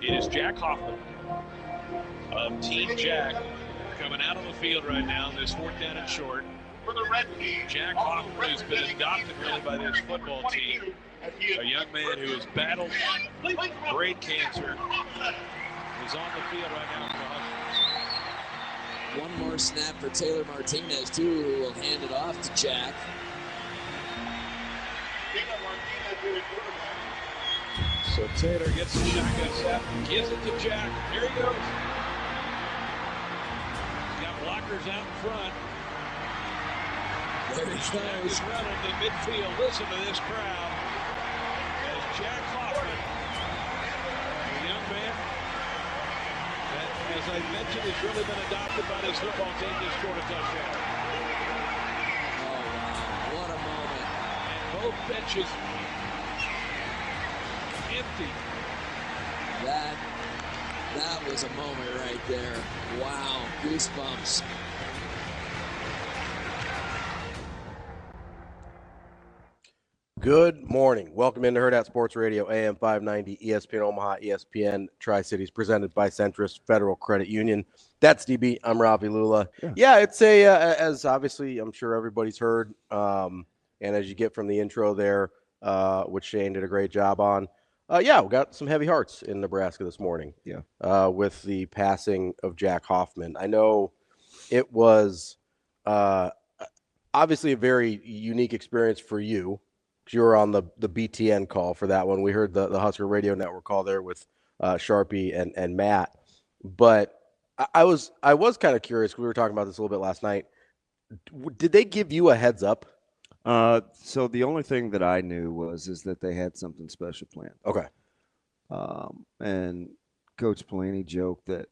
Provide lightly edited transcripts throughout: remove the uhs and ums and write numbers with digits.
It is Jack Hoffman of Team Jack coming out on the field right now in this 4th down and short. For the red team, Jack Hoffman has been adopted really by this football team. A young man who has battled brain cancer is on the field right now for the Huskers. One more snap for Taylor Martinez, too, who will hand it off to Jack. So Taylor gets the shotgun snap, gives it to Jack. Here he goes. He's got blockers out in front. There he goes. Running to midfield. Listen to this crowd. As Jack Hoffman, a young man that, as I mentioned, has really been adopted by this football team, just scored a touchdown. Oh, wow. What a moment. And both benches empty. That was a moment right there. Wow. Goosebumps. Good morning. Welcome into Hurrdat Sports Radio, AM 590, ESPN Omaha, ESPN Tri-Cities, presented by Centrist Federal Credit Union. That's DB. I'm Ravi, Lulla. Yeah, it's as obviously I'm sure everybody's heard, and as you get from the intro there, which Shane did a great job on, we got some heavy hearts in Nebraska this morning. Yeah. With the passing of Jack Hoffman. I know it was obviously a very unique experience for you. You were on the BTN call for that one. We heard the Husker Radio Network call there with Sharpie and Matt. But I was kind of curious. We were talking about this a little bit last night. Did they give you a heads up? So the only thing that I knew is that they had something special planned. Okay. And Coach Pelini joked that,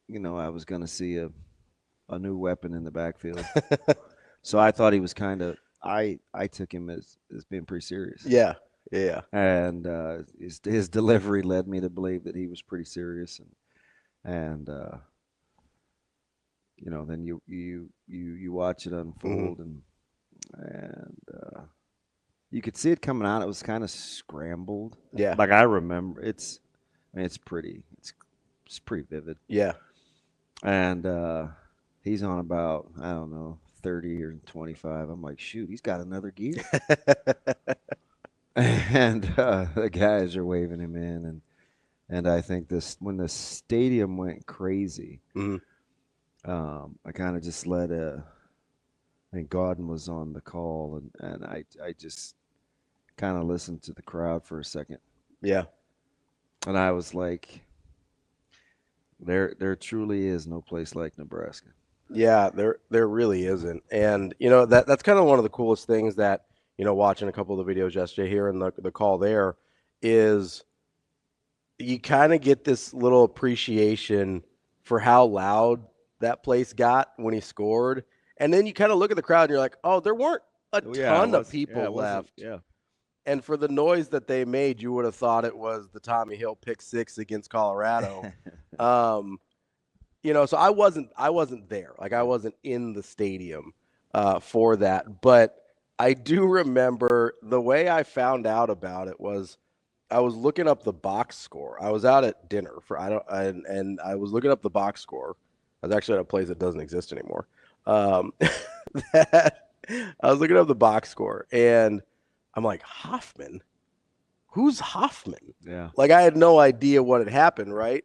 I was going to see a new weapon in the backfield. So I thought he was kind of. I took him as being pretty serious. Yeah. And his delivery led me to believe that he was pretty serious, and then you watch it unfold, and you could see it coming out. It was kind of scrambled. Yeah. Like I remember, it's pretty vivid. Yeah. And he's on about, I don't know, 30 or 25. I'm like, shoot, he's got another gear. And the guys are waving him in, and I think when the stadium went crazy, I kind of just I think Gordon was on the call, and I just kind of listened to the crowd for a second. Yeah. And I was like, there truly is no place like Nebraska. Yeah, there really isn't. And, that's kind of one of the coolest things that, watching a couple of the videos yesterday here and the call there is you kind of get this little appreciation for how loud that place got when he scored. And then you kind of look at the crowd and you're like, oh, there weren't a ton of people left. Yeah. And for the noise that they made, you would have thought it was the Tommy Hill pick six against Colorado. So I wasn't there. Like I wasn't in the stadium for that. But I do remember the way I found out about it was I was looking up the box score. I was out at dinner and I was looking up the box score. I was actually at a place that doesn't exist anymore. I was looking up the box score and I'm like, Hoffman? Who's Hoffman? Yeah. Like I had no idea what had happened, right?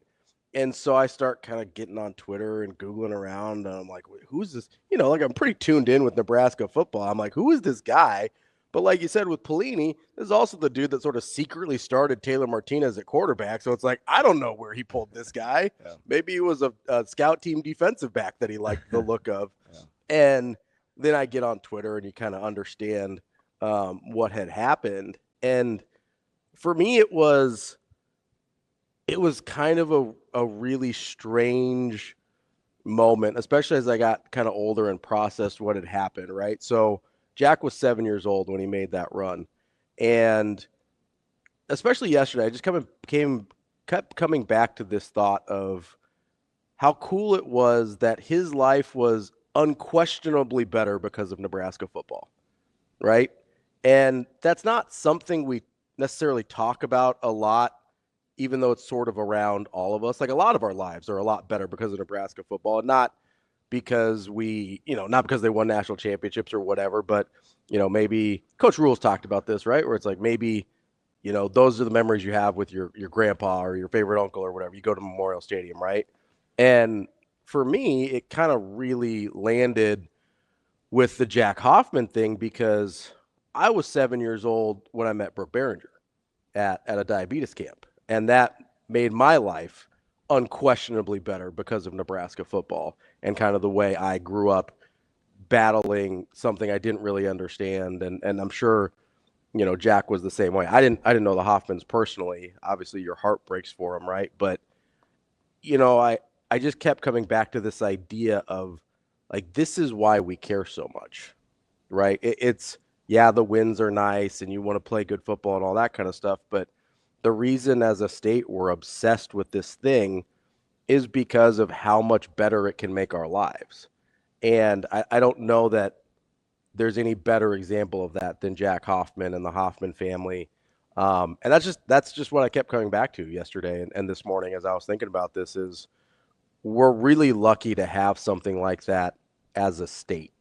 And so I start kind of getting on Twitter and Googling around. And I'm like, wait, who's this? I'm pretty tuned in with Nebraska football. I'm like, who is this guy? But like you said with Pelini, this is also the dude that sort of secretly started Taylor Martinez at quarterback. So it's like, I don't know where he pulled this guy. Yeah. Maybe he was a scout team defensive back that he liked the look of. Yeah. And then I get on Twitter and you kind of understand what had happened. And for me, it was kind of a really strange moment, especially as I got kind of older and processed what had happened, right? So Jack was 7 years old when he made that run. And especially yesterday, I just kept coming back to this thought of how cool it was that his life was unquestionably better because of Nebraska football, right? And that's not something we necessarily talk about a lot even though it's sort of around all of us, like a lot of our lives are a lot better because of Nebraska football, and not because not because they won national championships or whatever, but, maybe Coach Rules talked about this, right? Where it's like maybe, those are the memories you have with your grandpa or your favorite uncle or whatever. You go to Memorial Stadium, right? And for me, it kind of really landed with the Jack Hoffman thing because I was 7 years old when I met Brooke Behringer at a diabetes camp. And that made my life unquestionably better because of Nebraska football and kind of the way I grew up battling something I didn't really understand. And I'm sure, Jack was the same way. I didn't know the Hoffmans personally. Obviously your heart breaks for them, right? But, I just kept coming back to this idea of, like, this is why we care so much, right? It's, yeah, the wins are nice and you want to play good football and all that kind of stuff. But the reason as a state we're obsessed with this thing is because of how much better it can make our lives. And I don't know that there's any better example of that than Jack Hoffman and the Hoffman family. And that's just what I kept coming back to yesterday and this morning as I was thinking about this is we're really lucky to have something like that as a state.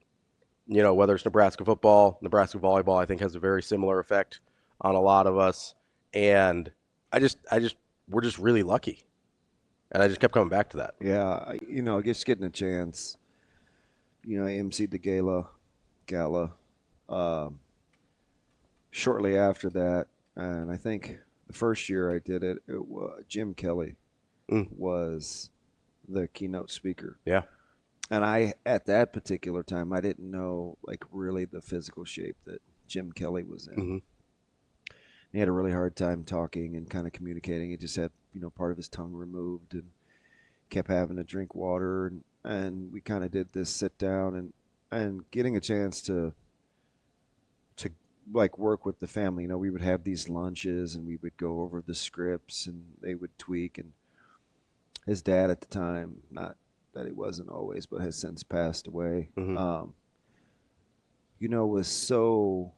Whether it's Nebraska football, Nebraska volleyball, I think has a very similar effect on a lot of us. And we're just really lucky. And I just kept coming back to that. Yeah, just getting a chance. I emceed the gala. Shortly after that, and I think the first year I did it, Jim Kelly was the keynote speaker. Yeah. And at that particular time, I didn't know, like, really the physical shape that Jim Kelly was in. Mm-hmm. He had a really hard time talking and kind of communicating. He just had, part of his tongue removed and kept having to drink water. And we kind of did this sit down and getting a chance to like work with the family. We would have these lunches and we would go over the scripts and they would tweak. And his dad at the time, not that he wasn't always, but has since passed away, Mm-hmm. Was so,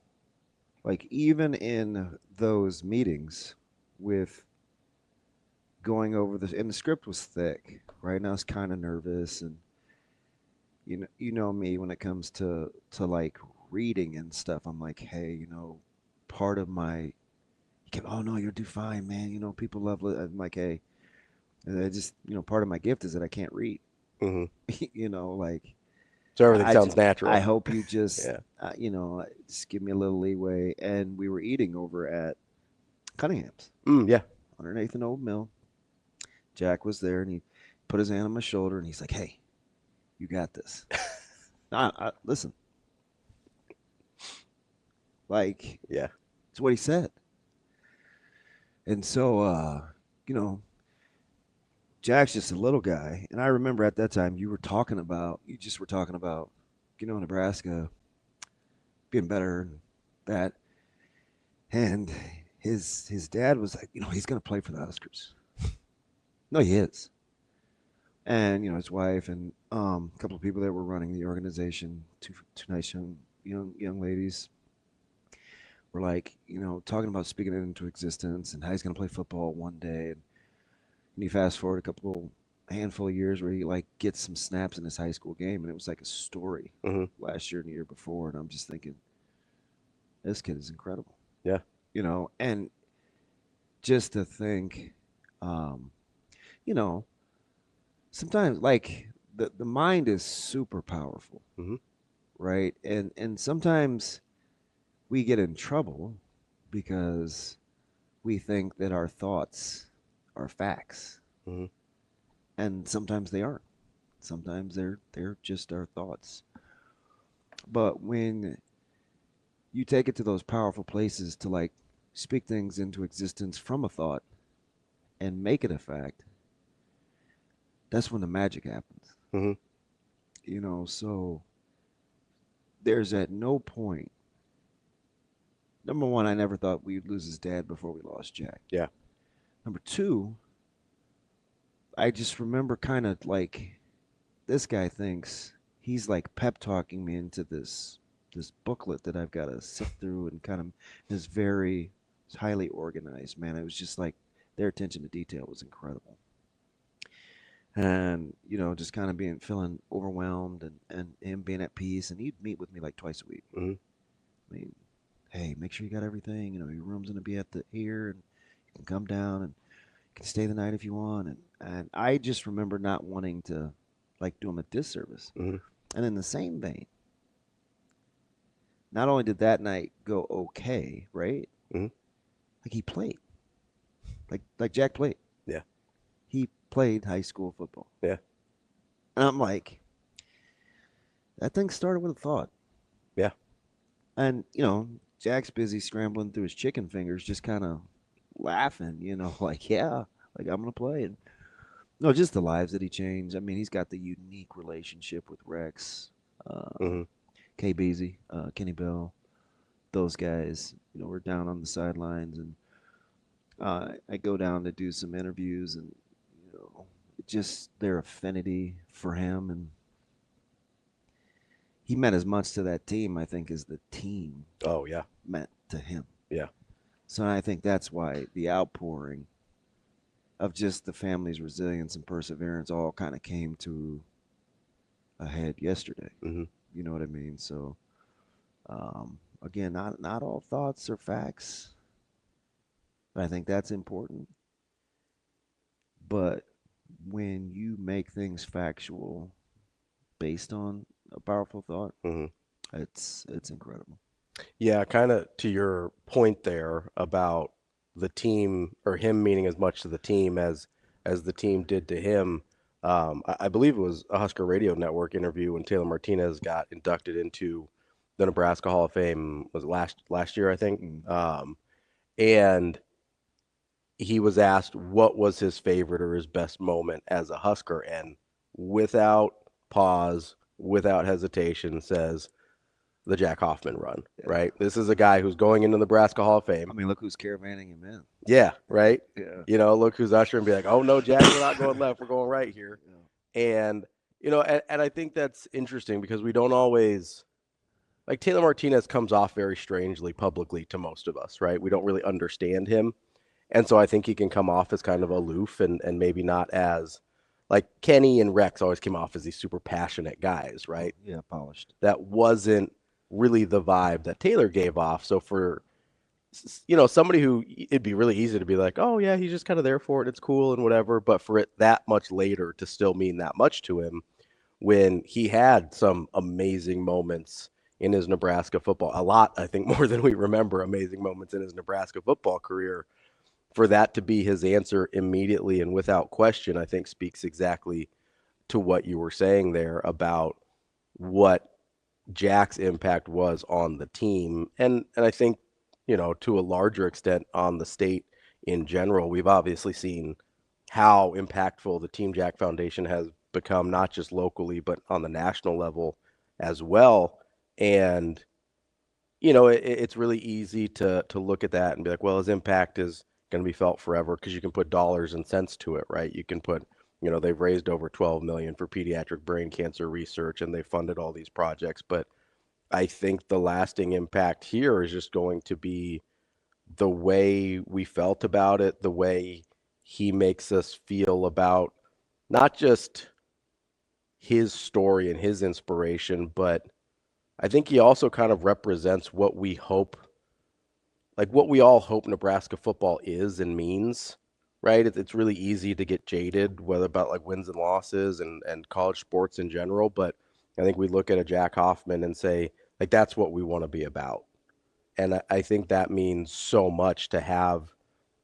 like, even in those meetings with going over and the script was thick, right? And I was kind of nervous. And, you know me when it comes to like reading and stuff, I'm like, hey, part of my, oh no, you'll do fine, man. People love it. I'm like, hey, and I just, part of my gift is that I can't read. Mm-hmm. Like, so everything sounds natural. I hope you just, Yeah. just give me a little leeway. And we were eating over at Cunningham's. Yeah. 108th and Old Mill. Jack was there, and he put his hand on my shoulder, and he's like, hey, you got this. Listen. Like, yeah, it's what he said. And so, Jack's just a little guy. And I remember at that time you were talking about Nebraska being better and that. And his dad was like, he's going to play for the Huskers. No, he is. And, his wife and a couple of people that were running the organization, two nice young ladies, were like, talking about speaking it into existence and how he's going to play football one day. And you fast forward a handful of years where he, like, gets some snaps in his high school game, and it was like a story last year and the year before. And I'm just thinking, this kid is incredible. Yeah. And just to think, sometimes, like, the mind is super powerful, right? And sometimes we get in trouble because we think that our thoughts are facts, and sometimes they aren't. Sometimes they're just our thoughts. But when you take it to those powerful places to, like, speak things into existence from a thought and make it a fact, that's when the magic happens. So there's at no point. Number one, I never thought we'd lose his dad before we lost Jack. Yeah. Number two, I just remember kind of like, this guy thinks he's like pep talking me into this booklet that I've got to sift through and kind of is very highly organized, man. It was just like, their attention to detail was incredible. And, just kind of feeling overwhelmed and him being at peace. And he'd meet with me like twice a week. Mm-hmm. I mean, hey, make sure you got everything. Your room's going to be at the here, and you can come down and you can stay the night if you want. And I just remember not wanting to, do him a disservice. Mm-hmm. And in the same vein, not only did that night go okay, right? Mm-hmm. He played. Like Jack played. Yeah. He played high school football. Yeah. And I'm like, that thing started with a thought. Yeah. And, Jack's busy scrambling through his chicken fingers, just kind of laughing, yeah, I'm going to play. And, no, just the lives that he changed. I mean, he's got the unique relationship with Rex, K. Beasy, Kenny Bell, those guys. We're down on the sidelines, and I go down to do some interviews, and just their affinity for him, and he meant as much to that team, I think, as the team. Oh yeah, meant to him. Yeah. So I think that's why the outpouring of just the family's resilience and perseverance all kind of came to a head yesterday. Mm-hmm. You know what I mean? So, again, not all thoughts are facts. But I think that's important. But when you make things factual based on a powerful thought, it's incredible. Yeah, kind of to your point there about the team, or him meaning as much to the team as the team did to him. I believe it was a Husker Radio Network interview when Taylor Martinez got inducted into the Nebraska Hall of Fame. Was it last year, I think? And he was asked what was his favorite or his best moment as a Husker, and without pause, without hesitation, says the Jack Hoffman run. Yeah. Right? This is a guy who's going into the Nebraska Hall of Fame. I mean, look who's caravanning him in. Yeah, right? Yeah. Look who's ushering and be like, oh, no, Jack, we're not going left. We're going right here. Yeah. And, and I think that's interesting because we don't always – like Taylor Martinez comes off very strangely publicly to most of us, right? We don't really understand him. And so I think he can come off as kind of aloof and maybe not as – like Kenny and Rex always came off as these super passionate guys, right? Yeah, polished. That wasn't really the vibe that Taylor gave off. So for – somebody who it'd be really easy to be like, oh yeah, he's just kind of there for it. It's cool and whatever. But for it that much later to still mean that much to him when he had some amazing moments in his Nebraska football, a lot, I think more than we remember amazing moments in his Nebraska football career, for that to be his answer immediately and without question, I think speaks exactly to what you were saying there about what Jack's impact was on the team. And I think, to a larger extent on the state in general. We've obviously seen how impactful the Team Jack Foundation has become, not just locally, but on the national level as well. And, it's really easy to look at that and be like, well, his impact is going to be felt forever because you can put dollars and cents to it, right? You can put, they've raised over $12 million for pediatric brain cancer research and they funded all these projects. But I think the lasting impact here is just going to be the way we felt about it, the way he makes us feel about not just his story and his inspiration, but I think he also kind of represents what we hope, like what we all hope Nebraska football is and means, right? It's really easy to get jaded, whether about like wins and losses and college sports in general, but I think we look at a Jack Hoffman and say, like, that's what we want to be about. And I think that means so much to have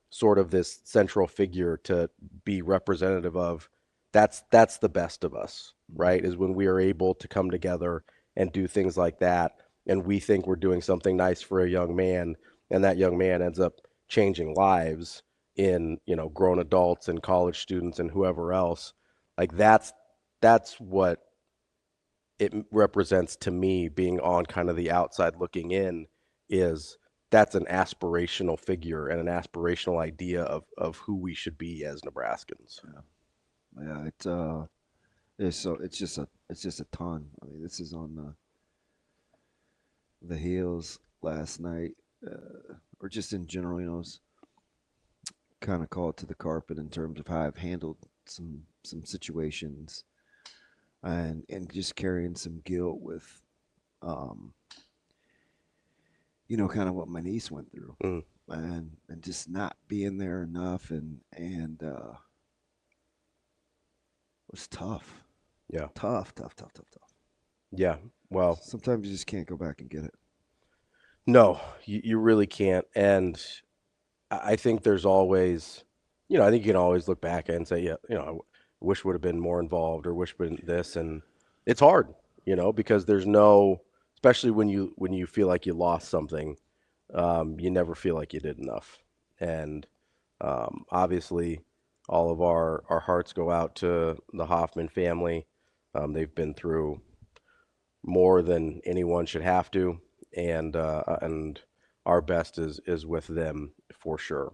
sort of this central figure to be representative of. That's the best of us, right? Is when we are able to come together and do things like that. And we think we're doing something nice for a young man. And that young man ends up changing lives in, grown adults and college students and whoever else. Like that's what it represents to me, being on kind of the outside looking in, is that's an aspirational figure and an aspirational idea of who we should be as Nebraskans. Yeah, it's just a ton. I mean, this is on the heels last night, or just in general, kind of call it to the carpet in terms of how I've handled some situations, and just carrying some guilt with, kind of what my niece went through, and just not being there enough, and it was tough. Yeah. Tough. Yeah. Well, sometimes you just can't go back and get it. No, you really can't. And I think there's always, I think you can always look back and say, yeah, I wish would have been more involved or wish been this. And it's hard, because there's no, especially when you feel like you lost something, you never feel like you did enough. And obviously, all of our hearts go out to the Hoffman family. They've been through more than anyone should have to, and our best is with them for sure.